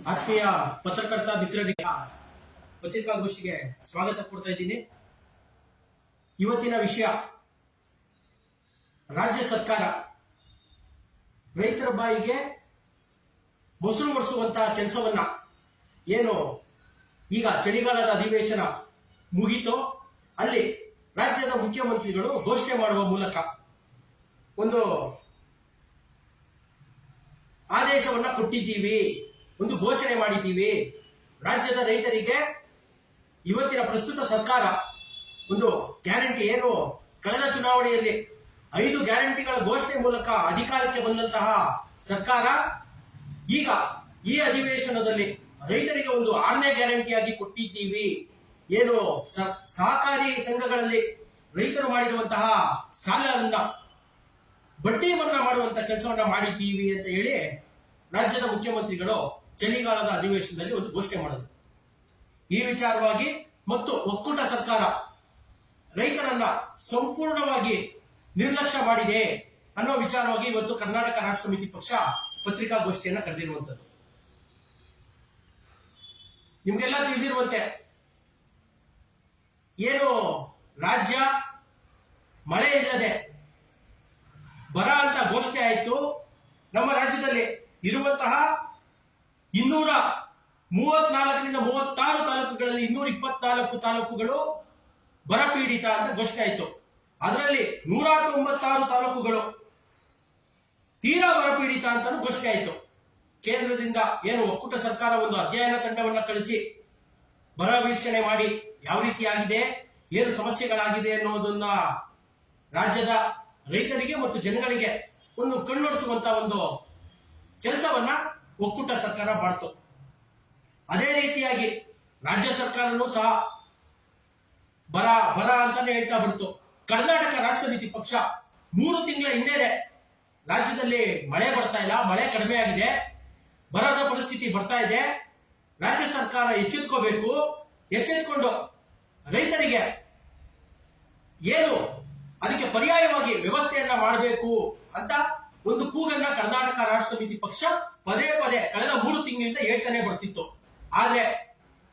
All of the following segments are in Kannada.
ಆತ್ಮೀಯ ಪತ್ರಕರ್ತ ಮಿತ್ರರಿಗೆ ಪತ್ರಿಕಾಗೋಷ್ಠಿಗೆ ಸ್ವಾಗತ ಕೊಡ್ತಾ ಇದ್ದೀನಿ. ಇವತ್ತಿನ ವಿಷಯ, ರಾಜ್ಯ ಸರ್ಕಾರ ರೈತರ ಬಾಯಿಗೆ ಮೊಸರು ಒರೆಸುವಂತಹ ಕೆಲಸವನ್ನ ಏನು ಈಗ ಚಳಿಗಾಲದ ಅಧಿವೇಶನ ಮುಗಿತೋ ಅಲ್ಲಿ ರಾಜ್ಯದ ಮುಖ್ಯಮಂತ್ರಿಗಳು ಘೋಷಣೆ ಮಾಡುವ ಮೂಲಕ ಒಂದು ಆದೇಶವನ್ನ ಕೊಟ್ಟಿದ್ದೀವಿ, ಒಂದು ಘೋಷಣೆ ಮಾಡಿದ್ದೀವಿ. ರಾಜ್ಯದ ರೈತರಿಗೆ ಇವತ್ತಿನ ಪ್ರಸ್ತುತ ಸರ್ಕಾರ ಒಂದು ಗ್ಯಾರಂಟಿ, ಏನು ಕಳೆದ ಚುನಾವಣೆಯಲ್ಲಿ 5 ಗ್ಯಾರಂಟಿಗಳ ಘೋಷಣೆ ಮೂಲಕ ಅಧಿಕಾರಕ್ಕೆ ಬಂದಂತಹ ಸರ್ಕಾರ ಈಗ ಈ ಅಧಿವೇಶನದಲ್ಲಿ ರೈತರಿಗೆ ಒಂದು 6ನೇ ಗ್ಯಾರಂಟಿಯಾಗಿ ಕೊಟ್ಟಿದ್ದೀವಿ. ಏನು ಸಹಕಾರಿ ಸಂಘಗಳಲ್ಲಿ ರೈತರು ಮಾಡಿರುವಂತಹ ಸಾಲವನ್ನ ಬಡ್ಡಿ ಮನ್ನಾ ಮಾಡುವಂತ ಕೆಲಸವನ್ನ ಮಾಡಿದ್ದೀವಿ ಅಂತ ಹೇಳಿ ರಾಜ್ಯದ ಮುಖ್ಯಮಂತ್ರಿಗಳು ಚಳಿಗಾಲದ ಅಧಿವೇಶನದಲ್ಲಿ ಒಂದು ಘೋಷಣೆ ಮಾಡಿದರು. ಈ ವಿಚಾರವಾಗಿ ಮತ್ತು ಒಕ್ಕೂಟ ಸರ್ಕಾರ ರೈತರನ್ನ ಸಂಪೂರ್ಣವಾಗಿ ನಿರ್ಲಕ್ಷ್ಯ ಮಾಡಿದೆ ಅನ್ನೋ ವಿಚಾರವಾಗಿ ಇವತ್ತು ಕರ್ನಾಟಕ ರಾಷ್ಟ್ರ ಸಮಿತಿ ಪಕ್ಷ ಪತ್ರಿಕಾಗೋಷ್ಠಿಯನ್ನ ಕರೆದಿರುವಂತದ್ದು. ನಿಮ್ಗೆಲ್ಲ ತಿಳಿದಿರುವಂತೆ ಏನು ರಾಜ್ಯ ಮಳೆ ಇಲ್ಲದೆ ಬರ ಅಂತ ಘೋಷಣೆ ಆಯಿತು. ನಮ್ಮ ರಾಜ್ಯದಲ್ಲಿ ಇರುವಂತಹ 234ರಿಂದ 36 ತಾಲೂಕುಗಳಲ್ಲಿ 224 ತಾಲೂಕುಗಳು ಬರಪೀಡಿತ ಅಂತ ಘೋಷಣೆ ಆಯಿತು. ಅದರಲ್ಲಿ 196 ತಾಲೂಕುಗಳು ತೀರಾ ಬರಪೀಡಿತ ಅಂತ ಘೋಷಣೆ ಆಯಿತು. ಕೇಂದ್ರದಿಂದ ಏನು ಒಕ್ಕೂಟ ಸರ್ಕಾರ ಒಂದು ಅಧ್ಯಯನ ತಂಡವನ್ನ ಕಳಿಸಿ ಬರ ವೀಕ್ಷಣೆ ಮಾಡಿ ಯಾವ ರೀತಿ ಆಗಿದೆ, ಏನು ಸಮಸ್ಯೆಗಳಾಗಿದೆ ಅನ್ನೋದನ್ನ ರಾಜ್ಯದ ರೈತರಿಗೆ ಮತ್ತು ಜನಗಳಿಗೆ ಒಂದು ಕಣ್ಣೊರೆಸುವಂತ ಒಂದು ಕೆಲಸವನ್ನ ಒಕ್ಕೂಟ ಸರ್ಕಾರ ಮಾಡ್ತು. ಅದೇ ರೀತಿಯಾಗಿ ರಾಜ್ಯ ಸರ್ಕಾರನೂ ಸಹ ಬರ ಬರ ಅಂತಾನೆ ಹೇಳ್ತಾ ಬಿಡ್ತು. ಕರ್ನಾಟಕ ರಾಷ್ಟ್ರ ಸಮಿತಿ ಪಕ್ಷ 3 ತಿಂಗಳ ಹಿಂದೆ ರಾಜ್ಯದಲ್ಲಿ ಮಳೆ ಬರ್ತಾ ಇಲ್ಲ, ಮಳೆ ಕಡಿಮೆ ಆಗಿದೆ, ಬರದ ಪರಿಸ್ಥಿತಿ ಬರ್ತಾ ಇದೆ, ರಾಜ್ಯ ಸರ್ಕಾರ ಎಚ್ಚೆತ್ಕೋಬೇಕು, ಎಚ್ಚೆತ್ಕೊಂಡು ರೈತರಿಗೆ ಏನು ಅದಕ್ಕೆ ಪರ್ಯಾಯವಾಗಿ ವ್ಯವಸ್ಥೆಯನ್ನ ಮಾಡಬೇಕು ಅಂತ ಒಂದು ಕೂಗನ್ನ ಕರ್ನಾಟಕ ರಾಷ್ಟ್ರ ಸಮಿತಿ ಪಕ್ಷ ಪದೇ ಪದೇ ಕಳೆದ 3 ತಿಂಗಳಿಂದ ಹೇಳ್ತಾನೆ ಬರ್ತಿತ್ತು. ಆದ್ರೆ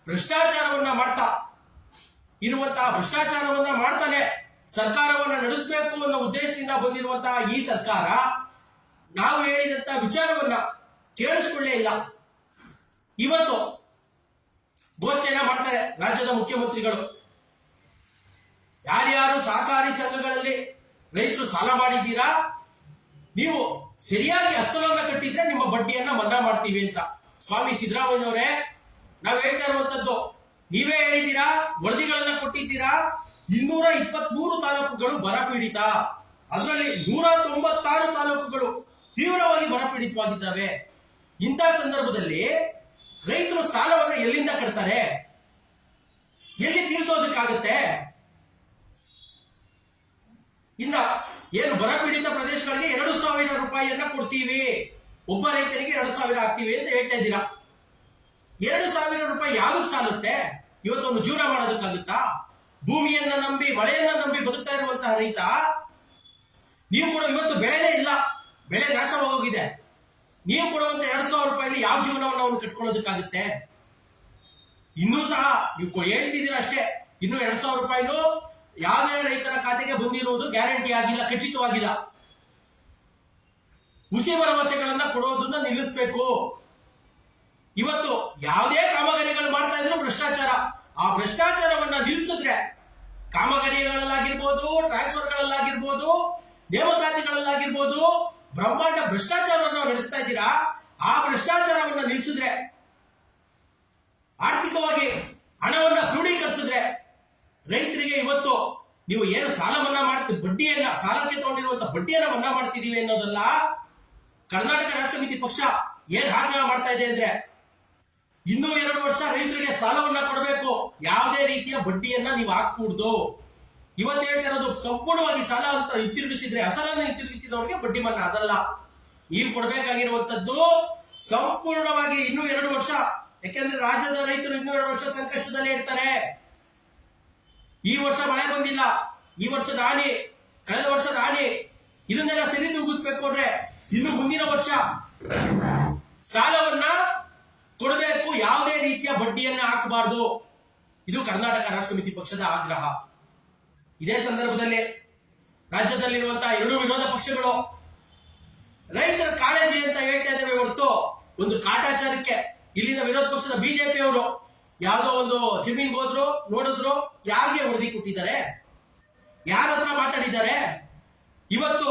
ಭ್ರಷ್ಟಾಚಾರವನ್ನ ಮಾಡ್ತಾನೆ ಸರ್ಕಾರವನ್ನ ನಡೆಸಬೇಕು ಅನ್ನೋ ಉದ್ದೇಶದಿಂದ ಬಂದಿರುವಂತಹ ಈ ಸರ್ಕಾರ ನಾವು ಹೇಳಿದಂತ ವಿಚಾರವನ್ನ ಕೇಳಿಸಿಕೊಳ್ಳೇ ಇಲ್ಲ. ಇವತ್ತು ಘೋಷಣೆಯನ್ನ ಮಾಡ್ತಾರೆ ರಾಜ್ಯದ ಮುಖ್ಯಮಂತ್ರಿಗಳು. ಯಾರ್ಯಾರು ಸಹಕಾರಿ ಸಂಘಗಳಲ್ಲಿ ರೈತರು ಸಾಲ ಮಾಡಿದ್ದೀರಾ, ನೀವು ಸರಿಯಾಗಿ ಅಸಲನ್ನ ಕಟ್ಟಿದ್ರೆ ನಿಮ್ಮ ಬಡ್ಡಿಯನ್ನ ಮನ್ನಾ ಮಾಡ್ತೀವಿ ಅಂತ. ಸ್ವಾಮಿ ಸಿದ್ದರಾಮಯ್ಯನವರೇ, ನಾವು ಹೇಳ್ತಾ ಇರುವಂತದ್ದು, ನೀವೇ ಹೇಳಿದ್ದೀರಾ, ವರದಿಗಳನ್ನ ಕೊಟ್ಟಿದ್ದೀರಾ. 223 ತಾಲೂಕುಗಳು ಬರಪೀಡಿತ, ಅದರಲ್ಲಿ 196 ತಾಲೂಕುಗಳು ತೀವ್ರವಾಗಿ ಬರಪೀಡಿತವಾಗಿದ್ದಾವೆ. ಇಂಥ ಸಂದರ್ಭದಲ್ಲಿ ರೈತರು ಸಾಲವನ್ನ ಎಲ್ಲಿಂದ ಕಟ್ತಾರೆ, ಎಲ್ಲಿ ತೀರಿಸೋದಕ್ಕಾಗತ್ತೆ? ಇನ್ನ ಏನು ಬರಪೀಡಿತ ಪ್ರದೇಶಗಳಿಗೆ 2,000 ರೂಪಾಯಿಯನ್ನ ಕೊಡ್ತೀವಿ, ಒಬ್ಬ ರೈತರಿಗೆ 2,000 ಹಾಕ್ತೀವಿ ಅಂತ ಹೇಳ್ತಾ ಇದ್ದೀರಾ. 2,000 ರೂಪಾಯಿ ಯಾವ್ದಕ್ಕೆ ಸಾಲುತ್ತೆ? ಇವತ್ತೊಂದು ಜೀವನ ಮಾಡೋದಕ್ಕಾಗುತ್ತಾ? ಭೂಮಿಯನ್ನ ನಂಬಿ, ಮಳೆಯನ್ನ ನಂಬಿ ಬದುಕ್ತಾ ಇರುವಂತಹ ರೈತ, ನೀವು ಕೂಡ ಇವತ್ತು ಬೆಳೆದೇ ಇಲ್ಲ, ಬೆಳೆ ನಾಶವಾಗೋಗಿದೆ, ನೀವು ಕೊಡುವಂತ 2,000 ರೂಪಾಯಿಲಿ ಯಾವ ಜೀವನವನ್ನು ಅವನು ಕಟ್ಕೊಳ್ಳೋದಕ್ಕಾಗುತ್ತೆ? ಇನ್ನೂ ಸಹ ನೀವು ಹೇಳ್ತಿದ್ದೀರಾ ಅಷ್ಟೇ, ಇನ್ನು 2,000 ರೂಪಾಯಿನೂ ಯಾವುದೇ ರೈತರ ಖಾತೆಗೆ ಬಂದಿರುವುದು ಗ್ಯಾರಂಟಿ ಆಗಿಲ್ಲ, ಖಚಿತವಾಗಿಲ್ಲ. ಹುಸಿ ಭರವಸೆಗಳನ್ನ ಕೊಡೋದನ್ನ ನಿಲ್ಲಿಸಬೇಕು. ಇವತ್ತು ಯಾವುದೇ ಕಾಮಗಾರಿಗಳು ಮಾಡ್ತಾ ಇದ್ರು ಭ್ರಷ್ಟಾಚಾರ. ಆ ಭ್ರಷ್ಟಾಚಾರವನ್ನ ನಿಲ್ಲಿಸಿದ್ರೆ ಕಾಮಗಾರಿಗಳಲ್ಲಾಗಿರ್ಬೋದು, ಟ್ರಾನ್ಸ್ಫರ್ಗಳಲ್ಲಾಗಿರ್ಬೋದು, ನೇಮಕಾತಿಗಳಲ್ಲಾಗಿರ್ಬೋದು, ಬ್ರಹ್ಮಾಂಡ ಭ್ರಷ್ಟಾಚಾರವನ್ನು ನಡೆಸ್ತಾ ಇದ್ದೀರಾ. ಆ ಭ್ರಷ್ಟಾಚಾರವನ್ನ ನಿಲ್ಲಿಸಿದ್ರೆ, ಆರ್ಥಿಕವಾಗಿ ಹಣವನ್ನ ಕ್ರೋಢೀಕರಿಸಿದ್ರೆ ರೈತರಿಗೆ ಇವತ್ತು ನೀವು ಏನು ಸಾಲ ಮನ್ನಾ ಮಾಡ್ತೀವಿ, ಬಡ್ಡಿಯನ್ನ, ಸಾಲಕ್ಕೆ ತಗೊಂಡಿರುವಂತ ಬಡ್ಡಿಯನ್ನ ಮನ್ನಾ ಮಾಡ್ತಿದೀವಿ ಅನ್ನೋದಲ್ಲ. ಕರ್ನಾಟಕ ರಾಷ್ಟ್ರ ಸಮಿತಿ ಪಕ್ಷ ಏನ್ ಆಗ್ರಹ ಮಾಡ್ತಾ ಇದೆ ಅಂದ್ರೆ, ಇನ್ನೂ 2 ವರ್ಷ ರೈತರಿಗೆ ಸಾಲವನ್ನ ಕೊಡಬೇಕು, ಯಾವುದೇ ರೀತಿಯ ಬಡ್ಡಿಯನ್ನ ನೀವು ಹಾಕೂಡ್ದು. ಇವತ್ತು ಹೇಳ್ತಾ ಇರೋದು, ಸಂಪೂರ್ಣವಾಗಿ ಸಾಲ ಅಂತ ಹಿಂತಿರುಗಿಸಿದ್ರೆ, ಅಸಲನ್ನು ಹಿಂತಿರುಗಿಸಿದವರಿಗೆ ಬಡ್ಡಿ ಮನ್ನಾ ಅದಲ್ಲ. ನೀವು ಕೊಡಬೇಕಾಗಿರುವಂತದ್ದು ಸಂಪೂರ್ಣವಾಗಿ ಇನ್ನೂ 2 ವರ್ಷ. ಯಾಕೆಂದ್ರೆ ರಾಜ್ಯದ ರೈತರು ಇನ್ನೂ 2 ವರ್ಷ ಸಂಕಷ್ಟದಲ್ಲಿ ಇರ್ತಾರೆ. ಈ ವರ್ಷ ಮಳೆ ಬಂದಿಲ್ಲ, ಈ ವರ್ಷದ ಹಾನಿ, ಕಳೆದ ವರ್ಷದ ಹಾನಿ, ಇದನ್ನೆಲ್ಲ ಸರಿ ತೂಗಿಸ್ಬೇಕು ಅಂದ್ರೆ ಇನ್ನು ಮುಂದಿನ ವರ್ಷ ಸಾಲವನ್ನ ಕೊಡಬೇಕು. ಬಡ್ಡಿಯನ್ನ ಹಾಕಬಾರದು. ಇದು ಕರ್ನಾಟಕ ರಾಷ್ಟ್ರ ಸಮಿತಿ ಪಕ್ಷದ ಆಗ್ರಹ. ಇದೇ ಸಂದರ್ಭದಲ್ಲಿ ರಾಜ್ಯದಲ್ಲಿರುವಂತಹ ಎರಡು ವಿರೋಧ ಪಕ್ಷಗಳು ರೈತರ ಕಾಳಜಿ ಅಂತ ಹೇಳ್ತಾ ಇದ್ದೇವೆ ಹೊರತು ಒಂದು ಕಾಟಾಚಾರಕ್ಕೆ ಇಲ್ಲಿನ ವಿರೋಧ ಪಕ್ಷದ ಬಿಜೆಪಿ ಅವರು ಯಾವುದೋ ಒಂದು ಜಮೀನ್ಗೆ ಹೋದ್ರು, ನೋಡಿದ್ರು, ಯಾರಿಗೆ ವರದಿ ಕೊಟ್ಟಿದ್ದಾರೆ, ಯಾರ ಹತ್ರ ಮಾತಾಡಿದ್ದಾರೆ? ಇವತ್ತು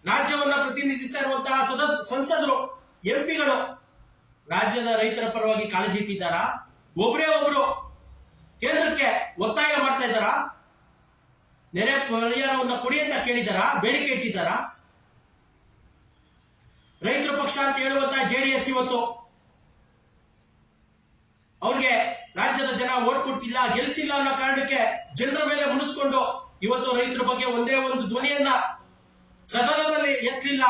ರಾಜ್ಯವನ್ನ ಪ್ರತಿನಿಧಿಸ್ತಾ ಇರುವಂತಹ ಸಂಸದರು, ಎಂಪಿಗಳು ರಾಜ್ಯದ ರೈತರ ಪರವಾಗಿ ಕಾಳಜಿ ಇಟ್ಟಿದ್ದಾರಾ? ಒಬ್ಬರೇ ಒಬ್ರು ಕೇಂದ್ರಕ್ಕೆ ಒತ್ತಾಯ ಮಾಡ್ತಾ ಇದ್ದಾರಾ? ನೆರೆ ಪರಿಹಾರವನ್ನು ಕೊಡಿ ಅಂತ ಕೇಳಿದಾರಾ? ಬೇಡಿಕೆ ಇಟ್ಟಿದ್ದಾರಾ? ರೈತರ ಪಕ್ಷ ಅಂತ ಹೇಳುವಂತಹ ಜೆಡಿಎಸ್ ಇವತ್ತು ಅವ್ರಿಗೆ ರಾಜ್ಯದ ಜನ ಓಟ್ ಕೊಟ್ಟಿಲ್ಲ, ಗೆಲ್ಸಿಲ್ಲ ಅನ್ನೋ ಕಾರಣಕ್ಕೆ ಜನರ ಮೇಲೆ ಮುನಿಸ್ಕೊಂಡು ಇವತ್ತು ರೈತರ ಬಗ್ಗೆ ಒಂದೇ ಒಂದು ಧ್ವನಿಯನ್ನ ಸದನದಲ್ಲಿ ಎತ್ತಲಿಲ್ಲ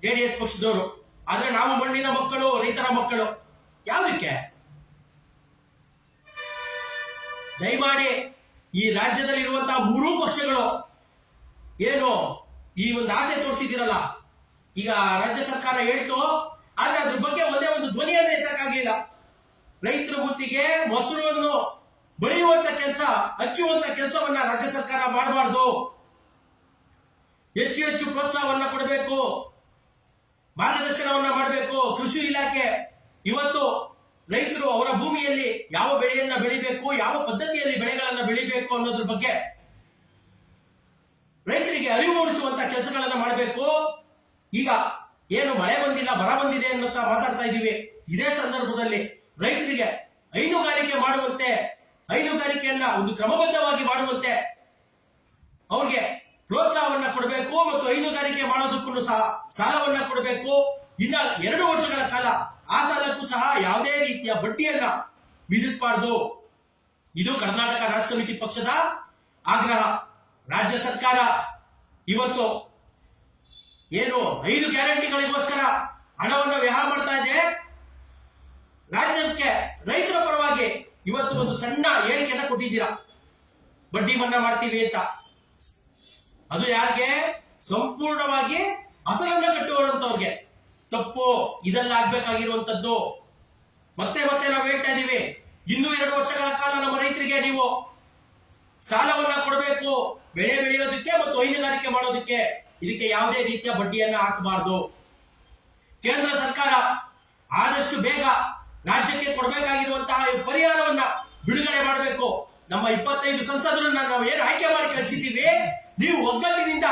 ಜೆಡಿಎಸ್ ಪಕ್ಷದವರು. ಆದ್ರೆ ನಾವು ಮಣ್ಣಿನ ಮಕ್ಕಳು, ರೈತರ ಮಕ್ಕಳು. ಯಾವುದಕ್ಕೆ? ದಯಮಾಡಿ ಈ ರಾಜ್ಯದಲ್ಲಿರುವಂತಹ ಮೂರೂ ಪಕ್ಷಗಳು ಏನು ಈ ಒಂದು ಆಸೆ ತೋರಿಸಿದಿರಲ್ಲ, ಈಗ ರಾಜ್ಯ ಸರ್ಕಾರ ಹೇಳ್ತು, ಆದ್ರೆ ಅದ್ರ ಬಗ್ಗೆ ಒಂದೇ ಒಂದು ಧ್ವನಿಯನ್ನ ಎತ್ತಕ್ಕಾಗಲಿಲ್ಲ. ರೈತರ ಮೂತಿಗೆ ಮೊಸರನ್ನು ಬಳಿಯುವಂತ ಕೆಲಸ, ಹಚ್ಚುವಂತ ಕೆಲಸವನ್ನ ರಾಜ್ಯ ಸರ್ಕಾರ ಮಾಡಬಾರ್ದು. ಹೆಚ್ಚು ಹೆಚ್ಚು ಪ್ರೋತ್ಸಾಹವನ್ನ ಕೊಡಬೇಕು, ಮಾರ್ಗದರ್ಶನವನ್ನ ಮಾಡಬೇಕು. ಕೃಷಿ ಇಲಾಖೆ ಇವತ್ತು ರೈತರು ಅವರ ಭೂಮಿಯಲ್ಲಿ ಯಾವ ಬೆಳೆಯನ್ನ ಬೆಳಿಬೇಕು, ಯಾವ ಪದ್ಧತಿಯಲ್ಲಿ ಬೆಳೆಗಳನ್ನ ಬೆಳಿಬೇಕು ಅನ್ನೋದ್ರ ಬಗ್ಗೆ ರೈತರಿಗೆ ಅರಿವು ಮೂಡಿಸುವಂತ ಕೆಲಸಗಳನ್ನ ಮಾಡಬೇಕು. ಈಗ ಏನು ಮಳೆ ಬಂದಿಲ್ಲ, ಬರ ಬಂದಿದೆ ಅನ್ನುತ್ತ ಮಾತಾಡ್ತಾ ಇದ್ದೀವಿ. ಇದೇ ಸಂದರ್ಭದಲ್ಲಿ ರೈತರಿಗೆ ಹೈನುಗಾರಿಕೆ ಮಾಡುವಂತೆ, ಹೈನುಗಾರಿಕೆಯನ್ನ ಒಂದು ಕ್ರಮಬದ್ಧವಾಗಿ ಮಾಡುವಂತೆ ಅವ್ರಿಗೆ ಪ್ರೋತ್ಸಾಹವನ್ನ ಕೊಡಬೇಕು ಮತ್ತು ಹೈನುಗಾರಿಕೆ ಮಾಡೋದಕ್ಕೂ ಸಹ ಸಾಲವನ್ನ ಕೊಡಬೇಕು. ಇನ್ನ 2 ವರ್ಷಗಳ ಕಾಲ ಆ ಸಾಲಕ್ಕೂ ಸಹ ಯಾವುದೇ ರೀತಿಯ ಬಡ್ಡಿಯನ್ನ ವಿಧಿಸಬಾರದು. ಇದು ಕರ್ನಾಟಕ ರಾಷ್ಟ್ರ ಸಮಿತಿ ಪಕ್ಷದ ಆಗ್ರಹ. ರಾಜ್ಯ ಸರ್ಕಾರ ಇವತ್ತು ಏನು 5 ಗ್ಯಾರಂಟಿಗಳಿಗೋಸ್ಕರ ಹಣವನ್ನು ವ್ಯಯ ಮಾಡ್ತಾ ಇದೆ. ರಾಜ್ಯಕ್ಕೆ ರೈತರ ಪರವಾಗಿ ಇವತ್ತು ಒಂದು ಸಣ್ಣ ಹೇಳಿಕೆಯನ್ನ ಕೊಟ್ಟಿದ್ದೀರಾ, ಬಡ್ಡಿ ಮನ್ನಾ ಮಾಡ್ತೀವಿ ಅಂತ. ಅದು ಯಾರಿಗೆ? ಸಂಪೂರ್ಣವಾಗಿ ಅಸಲನ್ನ ಕಟ್ಟುವಂತವ್ರಿಗೆ. ತಪ್ಪು. ಇದೆಲ್ಲ ಆಗ್ಬೇಕಾಗಿರುವಂತದ್ದು. ಮತ್ತೆ ಮತ್ತೆ ನಾವು ಹೇಳ್ತಾ ಇದೀವಿ, ಇನ್ನೂ 2 ವರ್ಷಗಳ ಕಾಲ ನಮ್ಮ ರೈತರಿಗೆ ನೀವು ಸಾಲವನ್ನ ಕೊಡಬೇಕು, ಬೆಳೆ ಬೆಳೆಯೋದಕ್ಕೆ ಮತ್ತು ಹೈನುಗಾರಿಕೆ ಮಾಡೋದಕ್ಕೆ. ಇದಕ್ಕೆ ಯಾವುದೇ ರೀತಿಯ ಬಡ್ಡಿಯನ್ನ ಹಾಕಬಾರದು. ಕೇಂದ್ರ ಸರ್ಕಾರ ಆದಷ್ಟು ಬೇಗ ರಾಜ್ಯಕ್ಕೆ ಕೊಡಬೇಕಾಗಿರುವಂತಹ ಪರಿಹಾರವನ್ನ ಬಿಡುಗಡೆ ಮಾಡಬೇಕು. ನಮ್ಮ 25 ಸಂಸದರನ್ನ ನಾವು ಏನು ಆಯ್ಕೆ ಮಾಡಿ ಕಳಿಸಿದ್ದೀವಿ, ನೀವು ಒಗ್ಗಟ್ಟಿನಿಂದ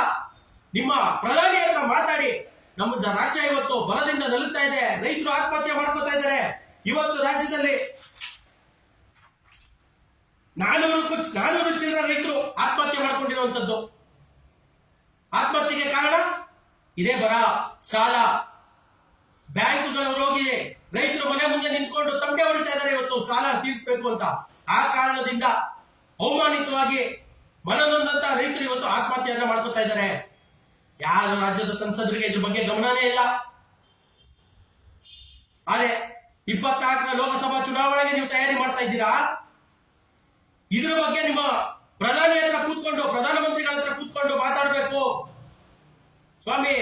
ನಿಮ್ಮ ಪ್ರಧಾನಿ ಹತ್ರ ಮಾತಾಡಿ. ನಮ್ಮ ರಾಜ್ಯ ಇವತ್ತು ಬಲದಿಂದ ನಲುತ್ತಾ ಇದೆ, ರೈತರು ಆತ್ಮಹತ್ಯೆ ಮಾಡ್ಕೋತಾ ಇದ್ದಾರೆ. ಇವತ್ತು ರಾಜ್ಯದಲ್ಲಿ 400 ಚಿಲ್ಲರ ರೈತರು ಆತ್ಮಹತ್ಯೆ ಮಾಡ್ಕೊಂಡಿರುವಂತದ್ದು. ಆತ್ಮಹತ್ಯೆಗೆ ಕಾರಣ ಇದೇ ಬರ, ಸಾಲ, ಬ್ಯಾಂಕ್ಗಳು ಹೋಗಿದೆ. ರೈತರು ಮನೆ ಮುಂದೆ ನಿಂತ್ಕೊಂಡು ತಂಡೆ ಹೊಡಿತಾ ಇದ್ದಾರೆ ಇವತ್ತು ಸಾಲ ತೀರಿಸಬೇಕು ಅಂತ. ಆ ಕಾರಣದಿಂದ ಅವಮಾನಿತವಾಗಿ ಮನನೊಂದಂತ ರೈತರು ಇವತ್ತು ಆತ್ಮಹತ್ಯೆಯನ್ನ ಮಾಡ್ಕೋತಾ ಇದ್ದಾರೆ. ಯಾರು ರಾಜ್ಯದ ಸಂಸದರಿಗೆ ಇದ್ರ ಬಗ್ಗೆ ಗಮನನೇ ಇಲ್ಲ. ಆದ್ರೆ 24ರ ಲೋಕಸಭಾ ಚುನಾವಣೆಗೆ ನೀವು ತಯಾರಿ ಮಾಡ್ತಾ ಇದ್ದೀರಾ. ಇದ್ರ ಬಗ್ಗೆ ನಿಮ್ಮ ಪ್ರಧಾನಿ ಹತ್ರ ಕೂತ್ಕೊಂಡು, ಪ್ರಧಾನಮಂತ್ರಿಗಳ ಹತ್ರ ಕೂತ್ಕೊಂಡು ಮಾತಾಡಬೇಕು. ಸ್ವಾಮಿ,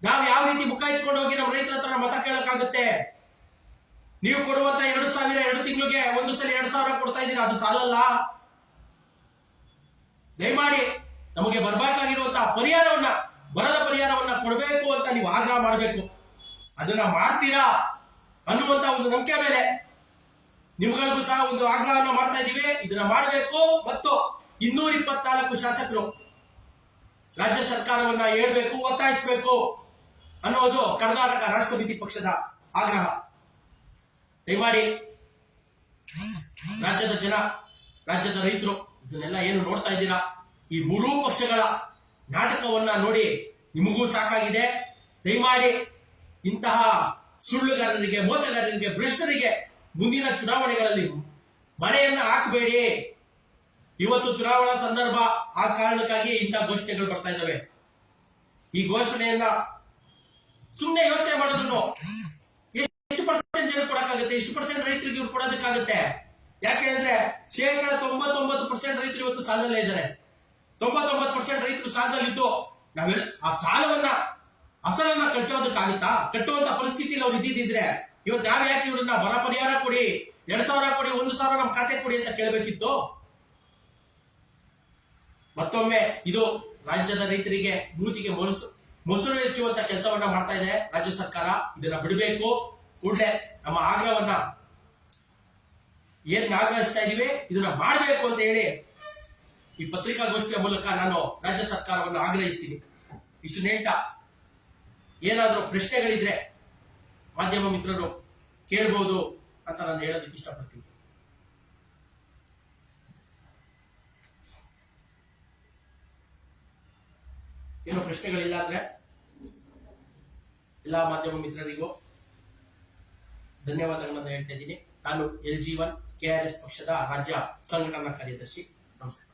ನಾವು ಯಾವ ರೀತಿ ಮುಖ ಇಟ್ಕೊಂಡು ಹೋಗಿ ನಮ್ಮ ರೈತರ ಹತ್ರ ಮತ ಕೇಳಕ್ಕಾಗುತ್ತೆ? ನೀವು ಕೊಡುವಂತ 2,000 2 ತಿಂಗಳಿಗೆ ಒಂದು ಸಲ 2,000 ಕೊಡ್ತಾ ಇದ್ದೀರಾ, ಅದು ಸಾಲಲ್ಲ. ದಯಮಾಡಿ ನಮಗೆ ಬರಬೇಕಾಗಿರುವಂತಹ ಪರಿಹಾರವನ್ನ, ಬರದ ಪರಿಹಾರವನ್ನ ಕೊಡಬೇಕು ಅಂತ ನೀವು ಆಗ್ರಹ ಮಾಡಬೇಕು. ಅದನ್ನ ಮಾಡ್ತೀರಾ ಅನ್ನುವಂತ ಒಂದು ನಂಬಿಕೆ ಮೇಲೆ ನಿಮ್ಗಳಿಗೂ ಸಹ ಒಂದು ಆಗ್ರಹವನ್ನು ಮಾಡ್ತಾ ಇದ್ದೀವಿ. ಇದನ್ನ ಮಾಡಬೇಕು ಮತ್ತು 224 ಶಾಸಕರು ರಾಜ್ಯ ಸರ್ಕಾರವನ್ನ ಹೇಳ್ಬೇಕು, ಒತ್ತಾಯಿಸಬೇಕು ಅನ್ನೋದು ಕರ್ನಾಟಕ ರಾಷ್ಟ್ರ ಸಮಿತಿ ಪಕ್ಷದ ಆಗ್ರಹ. ದಯಮಾಡಿ ರಾಜ್ಯದ ಜನ, ರಾಜ್ಯದ ರೈತರು ಇದನ್ನೆಲ್ಲ ಏನು ನೋಡ್ತಾ ಇದ್ದೀರಾ, ಈ ಮೂರೂ ಪಕ್ಷಗಳ ನಾಟಕವನ್ನ ನೋಡಿ ನಿಮಗೂ ಸಾಕಾಗಿದೆ. ದಯಮಾಡಿ ಇಂತಹ ಸುಳ್ಳುಗಾರರಿಗೆ, ಮೋಸಗಾರರಿಗೆ, ಭ್ರಷ್ಟರಿಗೆ ಮುಂದಿನ ಚುನಾವಣೆಗಳಲ್ಲಿ ಮಳೆಯನ್ನ ಹಾಕಬೇಡಿ. ಇವತ್ತು ಚುನಾವಣಾ ಸಂದರ್ಭ, ಆ ಕಾರಣಕ್ಕಾಗಿ ಇಂತಹ ಘೋಷಣೆಗಳು ಬರ್ತಾ ಇದ್ದಾವೆ. ಈ ಘೋಷಣೆಯನ್ನ ಸುಮ್ಮನೆ ಯೋಚನೆ ಮಾಡೋದನ್ನು ಎಷ್ಟು ಪರ್ಸೆಂಟ್ ಜನ ಕೊಡಕ್ಕಾಗುತ್ತೆ, ಎಷ್ಟು ಪರ್ಸೆಂಟ್ ರೈತರಿಗೆ ಇವ್ರು ಕೊಡೋದಕ್ಕಾಗುತ್ತೆ? ಯಾಕೆಂದ್ರೆ 99% ರೈತರು ಇವತ್ತು ಸಾಲದಲ್ಲೇ ಇದ್ದಾರೆ. 99% ರೈತರು ಸಾಲದಲ್ಲಿದ್ದು ನಾವೆಲ್ಲ ಆ ಸಾಲವನ್ನ ಅಸಲನ್ನ ಕಟ್ಟೋದಕ್ಕಾಗುತ್ತಾ? ಕಟ್ಟುವಂತ ಪರಿಸ್ಥಿತಿಯಲ್ಲಿ ಅವ್ರು ಇದ್ದಿದ್ರೆ ಇವತ್ತು ನಾವ್ ಯಾಕೆ ಇವ್ರನ್ನ ಬರ ಪರಿಹಾರ ಕೊಡಿ, 2,000 ಕೊಡಿ, 1,000 ನಮ್ ಖಾತೆ ಕೊಡಿ ಅಂತ ಕೇಳಬೇಕಿತ್ತು? ಮತ್ತೊಮ್ಮೆ ಇದು ರಾಜ್ಯದ ರೈತರಿಗೆ ಮೂತಿಗೆ ಮೊಸರು ಹೆಚ್ಚುವಂತ ಕೆಲಸವನ್ನ ಮಾಡ್ತಾ ಇದೆ ರಾಜ್ಯ ಸರ್ಕಾರ. ಇದನ್ನ ಬಿಡಬೇಕು. ಕೂಡಲೇ ನಮ್ಮ ಆಗ್ರಹವನ್ನ ಏನ್ ಆಗ್ರಹಿಸ್ತಾ ಇದೀವಿ ಇದನ್ನ ಮಾಡಬೇಕು ಅಂತ ಹೇಳಿ ಈ ಪತ್ರಿಕಾಗೋಷ್ಠಿಯ ಮೂಲಕ ನಾನು ರಾಜ್ಯ ಸರ್ಕಾರವನ್ನು ಆಗ್ರಹಿಸ್ತೀನಿ. ಇಷ್ಟು ಹೇಳ್ತಾ ಏನಾದರೂ ಪ್ರಶ್ನೆಗಳಿದ್ರೆ ಮಾಧ್ಯಮ ಮಿತ್ರರು ಕೇಳಬಹುದು ಅಂತ ನಾನು ಹೇಳೋದಕ್ಕೆ ಇಷ್ಟಪಡ್ತೀನಿ. ಏನೋ ಪ್ರಶ್ನೆಗಳಿಲ್ಲ ಅಂದ್ರೆ ಎಲ್ಲಾ ಮಾಧ್ಯಮ ಮಿತ್ರರಿಗೂ ಧನ್ಯವಾದಗಳನ್ನು ಹೇಳ್ತಾ ಇದ್ದೀನಿ. ನಾನು LG1 KRS ಪಕ್ಷದ ರಾಜ್ಯ ಸಂಘಟನಾ ಕಾರ್ಯದರ್ಶಿ. ನಮಸ್ಕಾರ.